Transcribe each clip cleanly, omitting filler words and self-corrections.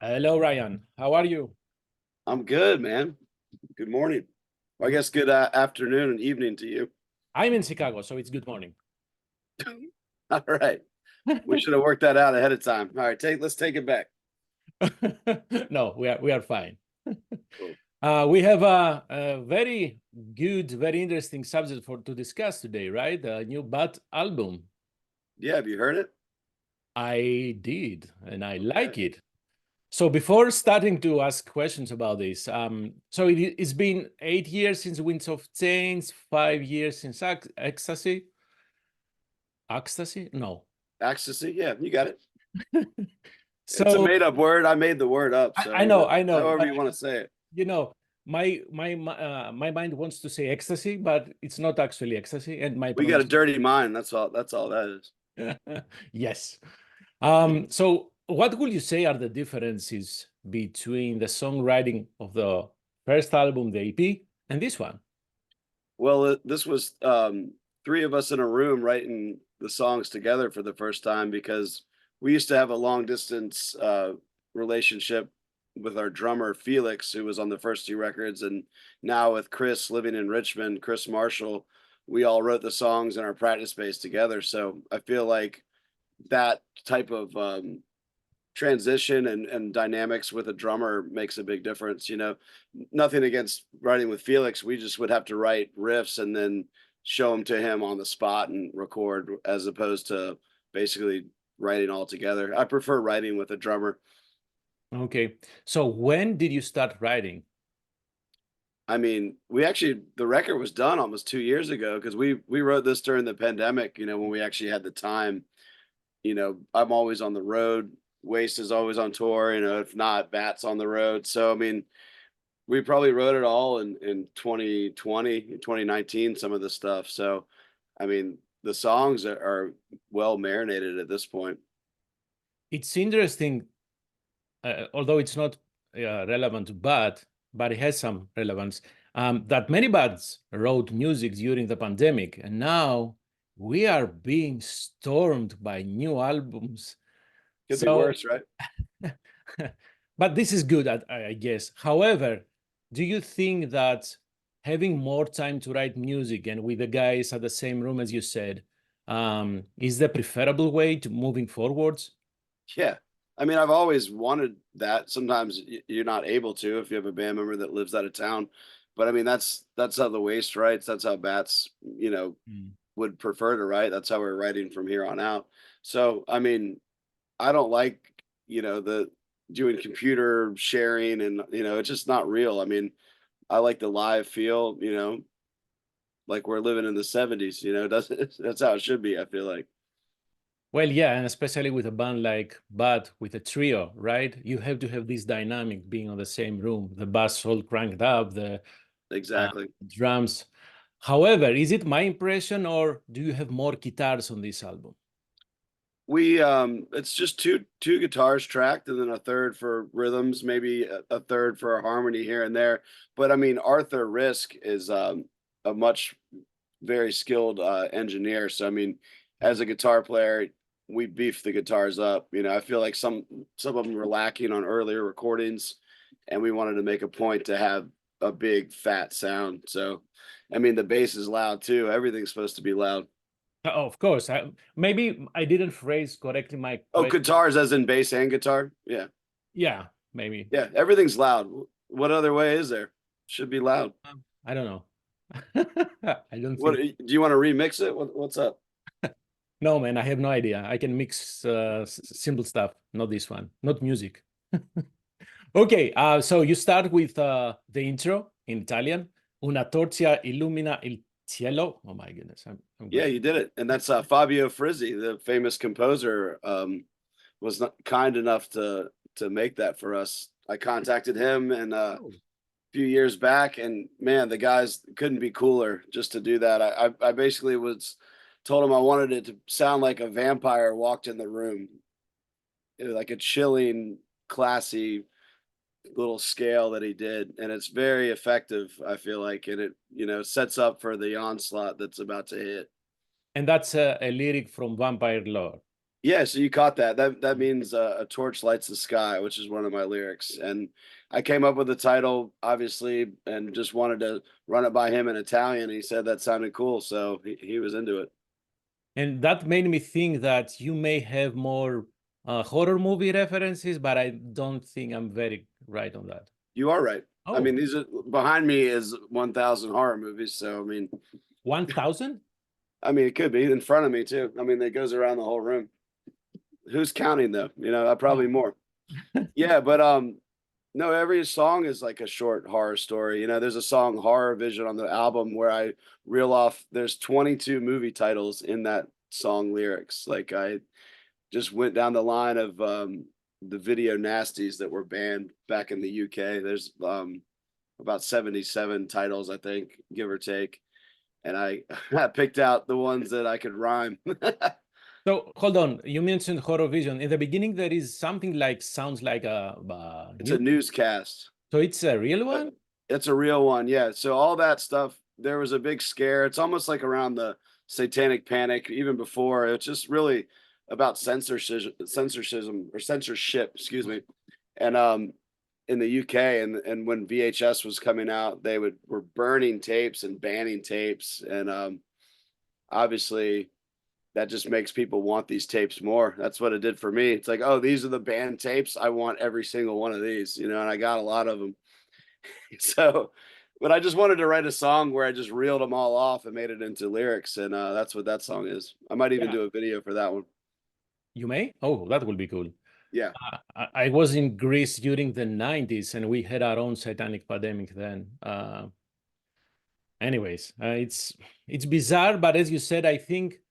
Hello, Ryan. How are you? I'm good, man. Good morning. Well, I guess good afternoon and evening to you. I'm in Chicago, so it's good morning. All right. We should have worked that out ahead of time. All right, let's take it back. No, we are fine. Cool. We have a very good, very interesting subject to discuss today, right? A new Bat album. Yeah, have you heard it? I did, and I Okay. like it. So before starting to ask questions about this, so it's been 8 years since Winds of Change, 5 years since Ecstasy. Ecstasy? No. Ecstasy. Yeah, you got it. It's a So made-up word. I made the word up, so I know, however but you want to say it. you know, my mind wants to say ecstasy, but it's not actually ecstasy, and my We got a pronunciation. dirty mind. That's all that is. Yes. So what would you say are the differences between the songwriting of the first album, the EP, and this one? Well, this was three of us in a room writing the songs together for the first time because we used to have a long distance relationship with our drummer Felix, who was on the first two records, and now with Chris living in Richmond, Chris Marshall, we all wrote the songs in our practice space together. So I feel like that type of transition and dynamics with a drummer makes a big difference. Nothing against writing with Felix. We just would have to write riffs and then show them to him on the spot and record, as opposed to basically writing all together. I prefer writing with a drummer. Okay. So when did you start writing? I mean, the record was done almost 2 years ago because we wrote this during the pandemic, when we actually had the time. I'm always on the road. Waste is always on tour, if not, Bat's on the road. So, I mean, we probably wrote it all in 2020, 2019, some of the stuff. So, I mean, the songs are well marinated at this point. It's interesting, although it's not relevant to but it has some relevance, that many bands wrote music during the pandemic, and now we are being stormed by new albums. Could be So, worse, right? but this is good, I guess. However, do you think that having more time to write music and with the guys at the same room, as you said, is the preferable way to moving forwards? Yeah. I mean, I've always wanted that. Sometimes you're not able to if you have a band member that lives out of town. But I mean, that's how the Waste writes. That's how Bats, Mm. would prefer to write. That's how we're writing from here on out. So, I mean, I don't like, the doing computer sharing, and it's just not real. I mean, I like the live feel, like we're living in the 70s, that's how it should be, I feel like. Well, yeah, and especially with a band like Bad, with a trio, right? You have to have this dynamic being on the same room, the bass all cranked up, the uh, Exactly. drums. However, is it my impression, or do you have more guitars on this album? We it's just two guitars tracked and then a third for rhythms, maybe a third for a harmony here and there. But I mean, Arthur Risk is a much very skilled engineer. So I mean, as a guitar player, we beef the guitars up. I feel like some of them were lacking on earlier recordings, and we wanted to make a point to have a big fat sound. So I mean, the bass is loud too. Everything's supposed to be loud. Oh, of course. Maybe I didn't phrase correctly my Oh, question. guitars as in bass and guitar. Yeah. Yeah, maybe. Yeah, everything's loud. What other way is there? Should be loud. I don't know. I don't What think. do you want to remix it? What's up? No, man, I have no idea. I can mix simple stuff, not this one, not music. Okay, so you start with the intro in Italian. Una torcia illumina il cielo. Oh my goodness, I'm Yeah, great. you did it. And that's Fabio Frizzi, the famous composer, was not kind enough to make that for us. I contacted him and Oh. few years back, and man, the guys couldn't be cooler just to do that. I basically was told him I wanted it to sound like a vampire walked in the room, like a chilling, classy little scale that he did, and it's very effective, I feel like, and it sets up for the onslaught that's about to hit. And that's a lyric from Vampire Lore. Yeah, so you caught that. That means a torch lights the sky, which is one of my lyrics. And I came up with the title, obviously, and just wanted to run it by him in Italian. He said that sounded cool, so he was into it. And that made me think that you may have more horror movie references, but I don't think I'm very right on that. You are right. I Oh, mean, these are behind me is 1,000 horror movies. So 1,000? I mean, it could be in front of me too. I mean, it goes around the whole room. Who's counting though? Probably Oh. more. Yeah, but no, every song is like a short horror story. There's a song Horror Vision on the album where I reel off there's 22 movie titles in that song lyrics. Like I just went down the line of the video nasties that were banned back in the UK. There's about 77 titles, I think, give or take. And I I picked out the ones that I could rhyme. So hold on, you mentioned horror vision. In the beginning, there is something like sounds like a It's a new. newscast. So it's a real Uh, one? It's a real one, yeah. So all that stuff, there was a big scare. It's almost like around the Satanic Panic, even before. It's just really about censorship, excuse me. And in the UK, and when VHS was coming out, they were burning tapes and banning tapes, and obviously that just makes people want these tapes more. That's what it did for me. It's like, oh, these are the banned tapes. I want every single one of these, and I got a lot of them. So, but I just wanted to write a song where I just reeled them all off and made it into lyrics, and that's what that song is. I might even Yeah. do a video for that one. You may? Oh, that will be cool. Yeah, I was in Greece during the 90s and we had our own satanic pandemic then. Anyways, it's bizarre, but as you said, I think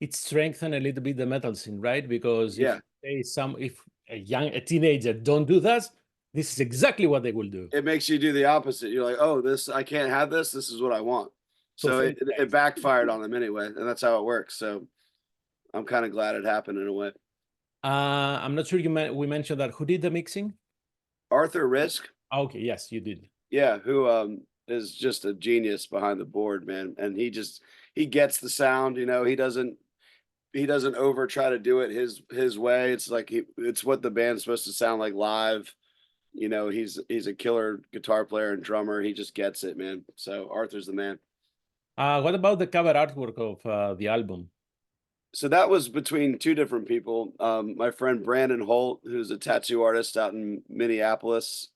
it strengthened a little bit the metal scene, right? Because yeah. if a teenager don't do that, this is exactly what they will do. It makes you do the opposite. You're like, oh, this I can't have this. This is what I want. So So it backfired on them anyway, and that's how it works. So I'm kind of glad it happened in a way. I'm not sure we mentioned that. Who did the mixing? Arthur Risk, Okay, yes, you did. yeah, who is just a genius behind the board, man, and he gets the sound. He doesn't over try to do it his way. It's like it's what the band's supposed to sound like live. He's a killer guitar player and drummer. He just gets it, man. So Arthur's the man. What about the cover artwork of the album? So that was between two different people. My friend Brandon Holt, who's a tattoo artist out in Minneapolis,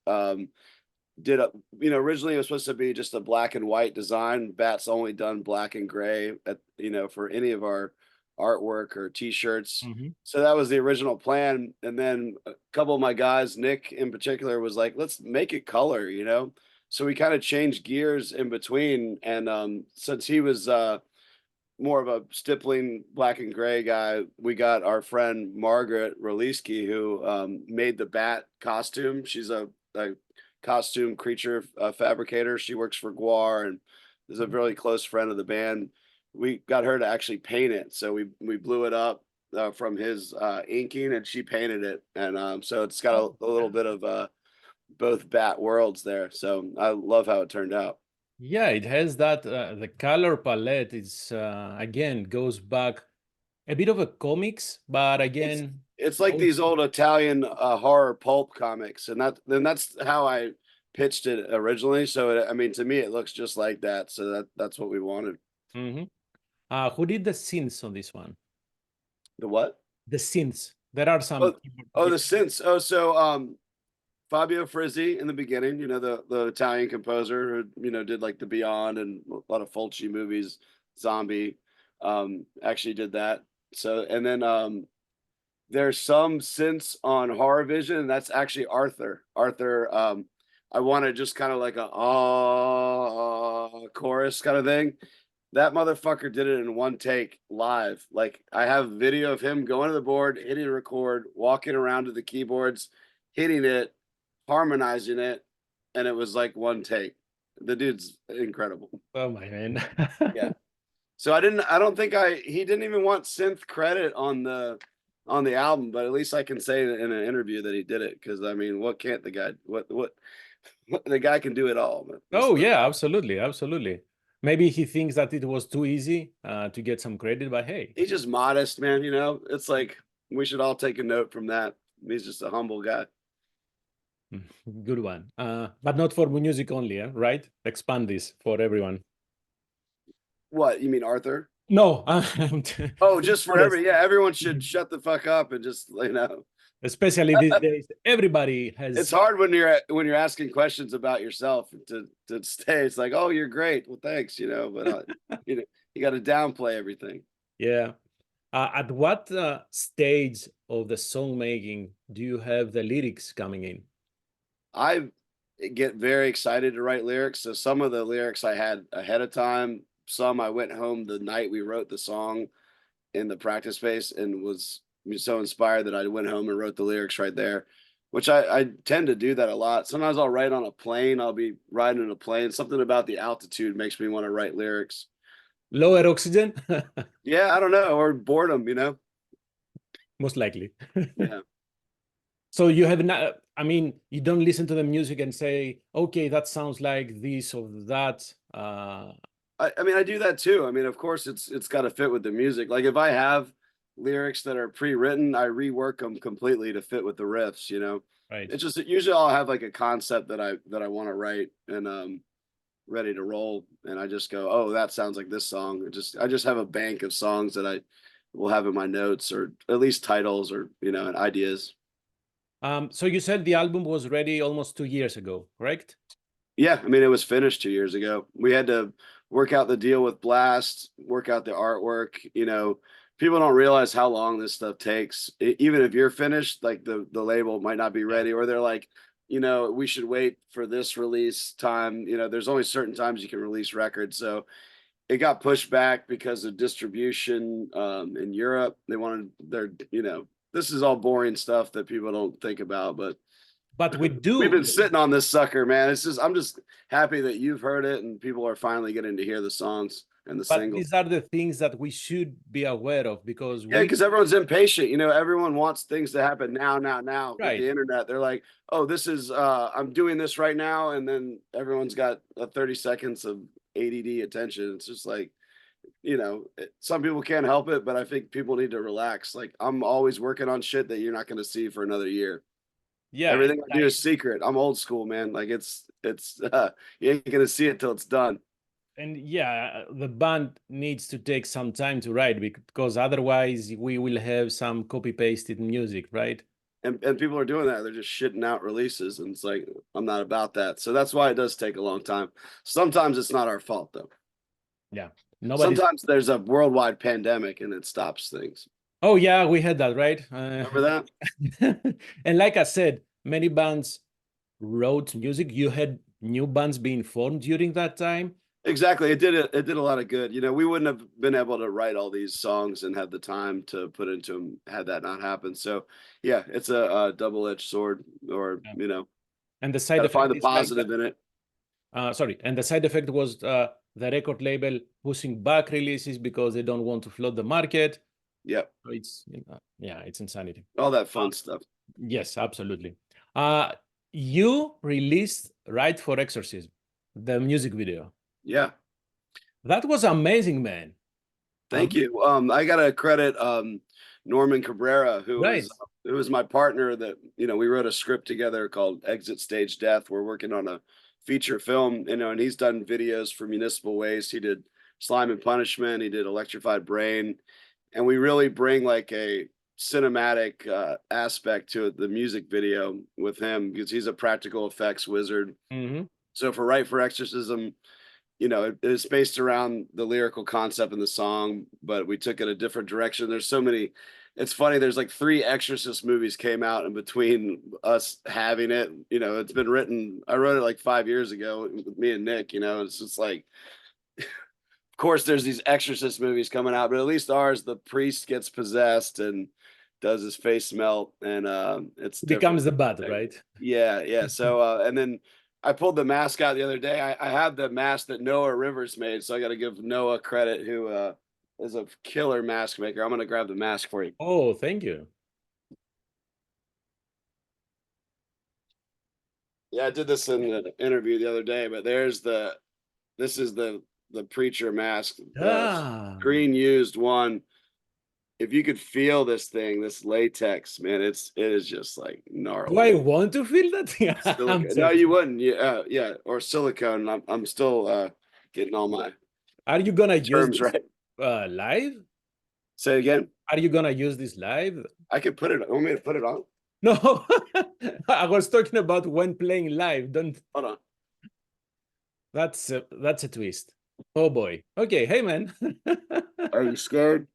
did originally it was supposed to be just a black and white design. Bat's only done black and gray for any of our artwork or t-shirts. Mhm. So that was the original plan. And then a couple of my guys, Nick in particular, was like, let's make it color. So we kind of changed gears in between. And since he was more of a stippling black and gray guy, we got our friend Margaret Roleski, who made the bat costume. She's a costume creature fabricator. She works for Guar and is a really close friend of the band. We got her to actually paint it. So we blew it up from his inking, and she painted it. And so it's got a little bit of both bat worlds there. So I love how it turned out. Yeah, it has that. The color palette is again goes back a bit of a comics, but It's again, it's like these old Italian horror pulp comics, and that's how I pitched it originally. So I mean, to me, it looks just like that. So that's what we wanted. mhm. Who did the synths on this one? The what? The synths. There are some. Oh, the synths. Oh, so Fabio Frizzi in the beginning, the Italian composer who did like the Beyond and a lot of Fulci movies, Zombie, actually did that. So and then there's some synths on Horror Vision, and that's actually Arthur. I wanted just kind of like a chorus kind of thing. That motherfucker did it in one take live. Like I have video of him going to the board, hitting record, walking around to the keyboards, hitting it, harmonizing it, and it was like one take. The dude's incredible. Oh my man. Yeah. So I don't think he didn't even want synth credit on the album, but at least I can say in an interview that he did it, because I mean, what can't the guy what the guy can do it all. Oh yeah, absolutely, absolutely. Maybe he thinks that it was too easy to get some credit, but hey. He's just modest, man. It's like We should all take a note from that. He's just a humble guy. Good one. But not for music only, right? Expand this for everyone. What, you mean Arthur? No, Oh, just for honest. everyone should shut the fuck up and just, you know. Especially these days, everybody It's has. hard when you're asking questions about yourself to stay. It's like, oh, you're great. Well, thanks, you know, but you know, you got to downplay everything. Yeah. At what stage of the song making do you have the lyrics coming in? I get very excited to write lyrics. So some of the lyrics I had ahead of time, some I went home the night we wrote the song in the practice space and was so inspired that I went home and wrote the lyrics right there, which I tend to do that a lot. Sometimes I'll write on a plane. I'll be riding in a plane. Something about the altitude makes me want to write lyrics. Lower oxygen? Yeah, I don't know, or boredom, you know? Most likely. Yeah. So you have not, I mean, you don't listen to the music and say, okay, that sounds like this or that. I mean, I do that too. I mean, of course, it's got to fit with the music. Like if I have lyrics that are pre-written, I rework them completely to fit with the riffs. You know, Right. it's just usually I'll have like a concept that I want to write and ready to roll, and I just go, oh, that sounds like this song. I just have a bank of songs that I will have in my notes, or at least titles, or you know, and ideas. So you said the album was ready almost 2 years ago, correct? Yeah, I mean, it was finished 2 years ago. We had to work out the deal with Blast, work out the artwork. You know, people don't realize how long this stuff takes. Even if you're finished, like the label might not be Yeah. ready, or they're like, you know, we should wait for this release time. You know, there's only certain times you can release records, so it got pushed back because of distribution in Europe. They wanted their, you know, this is all boring stuff that people don't think about, but But we we've do. been sitting on this sucker, man. It's just I'm just happy that you've heard it and people are finally getting to hear the songs and the But singles. these are the things that we should be aware of because Yeah, we. because everyone's impatient. You know, everyone wants things to happen now, now, now. With Right. the internet, they're like, "Oh, this is I'm doing this right now," and then everyone's got 30 seconds of ADD attention. It's just like, you know, some people can't help it, but I think people need to relax. Like I'm always working on shit that you're not going to see for another year. Yeah. Everything I do is secret. I'm old school, man. Like it's you ain't gonna see it till it's done. And yeah, the band needs to take some time to write because otherwise we will have some copy pasted music, right? And people are doing that. They're just shitting out releases, and it's like I'm not about that. So that's why it does take a long time. Sometimes it's not our fault though. Yeah. Nobody's. Sometimes there's a worldwide pandemic and it stops things. Oh yeah, we had that, right? Remember that? And like I said, many bands wrote music. You had new bands being formed during that time. Exactly. It did a lot of good. You know, we wouldn't have been able to write all these songs and have the time to put into them had that not happened. So yeah, it's a double-edged sword, or Yeah. you know, And the side gotta find effect the is like positive in it. sorry, and the side effect was the record label pushing back releases because they don't want to flood the market. Yep. So it's yeah, it's insanity. All that Uh, fun stuff. yes, absolutely. Uh, you released Right for Exorcism, the music video. Yeah. That was amazing, man. Thank you. I gotta credit Norman Cabrera, Right. who was my partner that, you know, we wrote a script together called Exit Stage Death. We're working on a feature film, you know, and he's done videos for Municipal Waste. He did Slime and Punishment, he did Electrified Brain, and we really bring like a cinematic aspect to the music video with him because he's a practical effects wizard. Mm-hmm. So for Right for Exorcism, you know, it's based around the lyrical concept in the song, but we took it a different direction. There's so many. It's funny. There's like 3 Exorcist movies came out in between us having it. You know, it's been written. I wrote it like 5 years ago with me and Nick. You know, it's just like, of course, there's these Exorcist movies coming out, but at least ours, the priest gets possessed and does his face melt, and it's different. Becomes the bad, right? Yeah, yeah. So and then I pulled the mask out the other day. I have the mask that Noah Rivers made, so I got to give Noah credit, who is a killer mask maker. I'm gonna grab the mask for you. Oh, thank you. Yeah, I did this in an interview the other day, but this is the preacher mask, the Ah, screen used one. if you could feel this thing, this latex, man, it is just like Do I gnarly. want to feel that? I'm Silicone. No, joking. you wouldn't. Yeah, yeah, or silicone. I'm still getting all my Are you gonna use terms this right. live? Say it again. Are you gonna use this live? I could put it. Want me to put it on? No, I was talking about when playing live. Don't. Hold on. That's a twist. Oh boy. Okay. Hey man. Are you scared?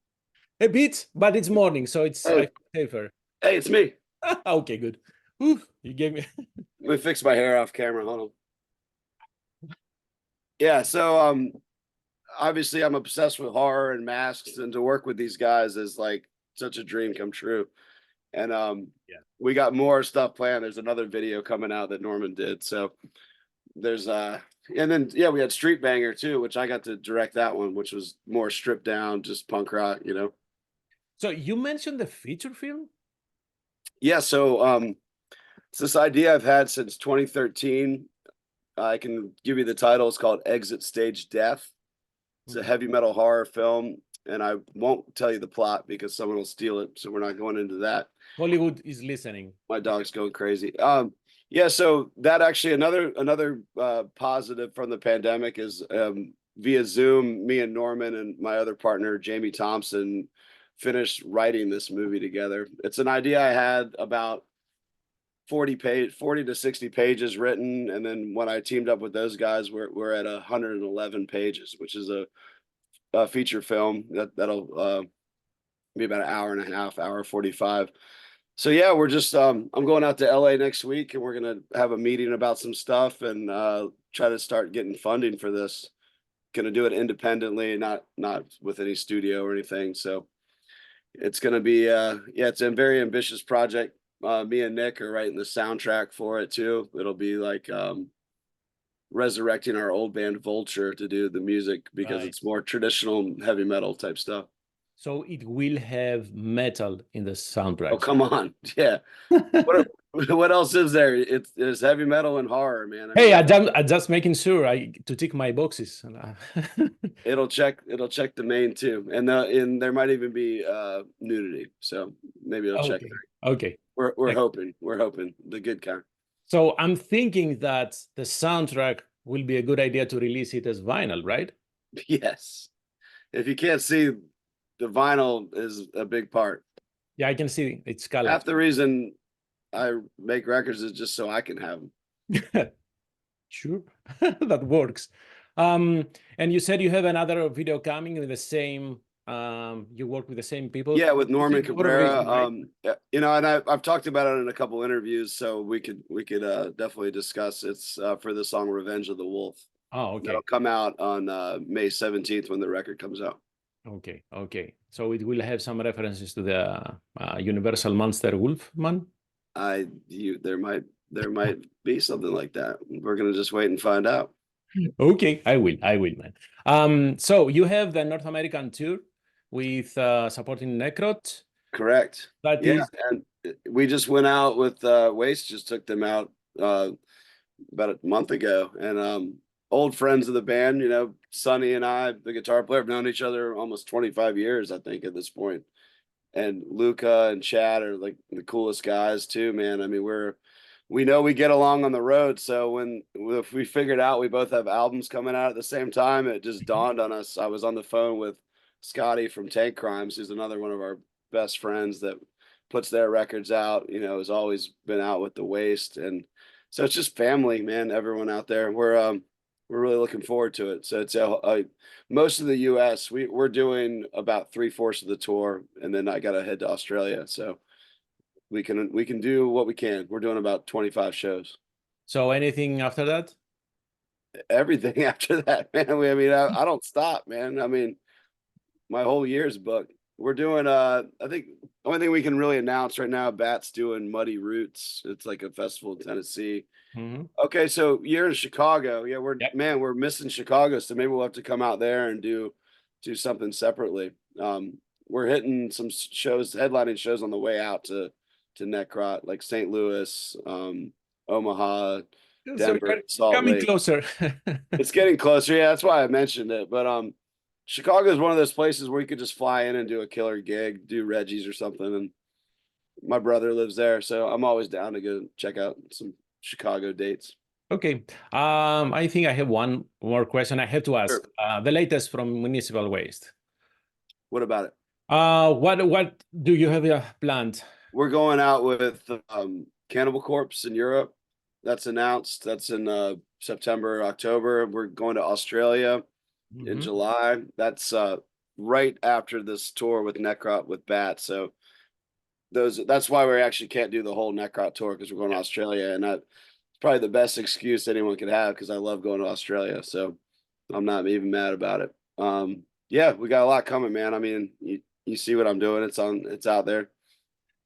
A bit, but it's morning, so it's Hey, I feel safer. hey, it's me. Okay, good. Oof, you gave me. Let me fix my hair off camera. Hold on. Yeah. So obviously I'm obsessed with horror and masks, and to work with these guys is like such a dream come true. And Yeah. we got more stuff planned. There's another video coming out that Norman did. So there's and then yeah, we had Street Banger too, which I got to direct that one, which was more stripped down, just punk rock, you know. So you mentioned the feature film? Yeah, so it's this idea I've had since 2013. I can give you the title. It's called Exit Stage Death. It's a Okay. heavy metal horror film, and I won't tell you the plot because someone will steal it, so we're not going into that. Hollywood is listening. My dog's going crazy. Yeah, so that actually another positive from the pandemic is via Zoom, me and Norman and my other partner Jamie Thompson finished writing this movie together. It's an idea I had about 40 to 60 pages written, and then when I teamed up with those guys, we're at 111 pages, which is a feature film that'll be about an hour and a half, hour 45. So yeah, we're just I'm going out to LA next week, and we're gonna have a meeting about some stuff and try to start getting funding for this. Gonna do it independently, not with any studio or anything. So it's gonna be yeah, it's a very ambitious project. Me and Nick are writing the soundtrack for it too. It'll be like resurrecting our old band Vulture to do the music because Right. it's more traditional heavy metal type stuff. So it will have metal in the Oh, soundtracks. come on. Yeah. What what else is there? It's heavy metal and horror, man. I mean, Hey, I just making sure I to tick my boxes. it'll check the main too. And there might even be nudity. So maybe it'll check Okay. that. Okay. We're Thank- hoping. We're hoping the good kind. So I'm thinking that the soundtrack will be a good idea to release it as vinyl, right? Yes. If you can't see, the vinyl is a big part. Yeah, I can see it's colored. Half the reason I make records is just so I can have them. Sure, that works. And you said you have another video coming with the same, you work with the same people. Yeah, with It's Norman in your Cabrera. vision, right? You know, and I've talked about it in a couple interviews, so we could definitely discuss. It's for the song "Revenge of the Wolf." Oh, That'll okay. come out on May 17th when the record comes out. Okay, okay. So it will have some references to the Universal Monster Wolfman. There might be something like that. We're gonna just wait and find out. Okay, I will, man. So you have the North American tour with supporting Necrot. Correct. That Yeah, is, and we just went out with Waste. Just took them out about a month ago, and old friends of the band. You know, Sonny and I, the guitar player, have known each other almost 25 years, I think, at this point. And Luca and Chad are like the coolest guys too, man. I mean, we know we get along on the road. So if we figured out we both have albums coming out at the same time, it just dawned on us. I was on the phone with Scotty from Tank Crimes, who's another one of our best friends that puts their records out, you know, has always been out with the Waste. And so it's just family, man, everyone out there. We're really looking forward to it. So it's most of the US, we're doing about 3/4 of the tour, and then I gotta head to Australia. So we can do what we can. We're doing about 25 shows. so anything after that? Everything after that, man. I mean, I don't stop, man. I mean, my whole year's booked. We're doing I think the only thing we can really announce right now, Bat's doing Muddy Roots. It's like a festival in Tennessee. Mhm. Okay, so you're in Chicago. Yeah, Yep. we're missing Chicago, so maybe we'll have to come out there and do something separately. We're hitting some shows, headlining shows on the way out to Necrot, like St. Louis, Omaha, So Denver, Salt coming Lake. closer. It's getting closer. Yeah, that's why I mentioned it. But Chicago is one of those places where you could just fly in and do a killer gig, do Reggie's or something. And my brother lives there, so I'm always down to go check out some Chicago dates. Okay. I think I have one more question I have to ask. Sure. The latest from municipal waste. What about it? What do you have planned? We're going out with Cannibal Corpse in Europe. That's announced. That's in September, October. We're going to Australia in July. That's right after this tour with Necrot with Bat. So that's why we actually can't do the whole Necrot tour, because we're going to Australia, and that's probably the best excuse anyone could have, because I love going to Australia. So I'm not even mad about it. Yeah, we got a lot coming, man. I mean, you see what I'm doing. It's out there.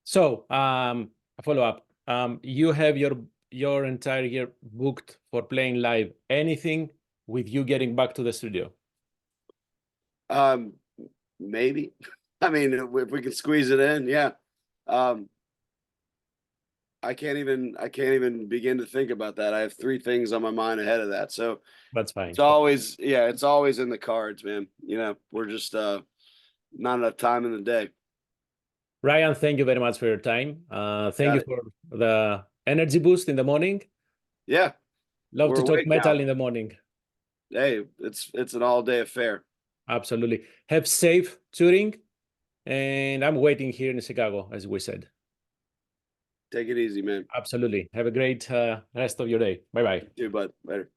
So, a follow-up. You have your entire year booked for playing live. Anything with you getting back to the studio? Maybe. I mean, if we can squeeze it in, yeah. I can't even begin to think about that. I have 3 things on my mind ahead of that. So That's fine. it's always in the cards, man. You know, we're just not enough time in the day. Ryan, thank you very much for your time. Thank you for the energy boost in the morning. Yeah. Love We're to talk awake metal now. in the morning. Hey, it's an all-day affair. Absolutely. Have safe touring, and I'm waiting here in Chicago, as we said. Take it easy, man. Absolutely. Have a great rest of your day. Bye-bye. You too, bud. Later.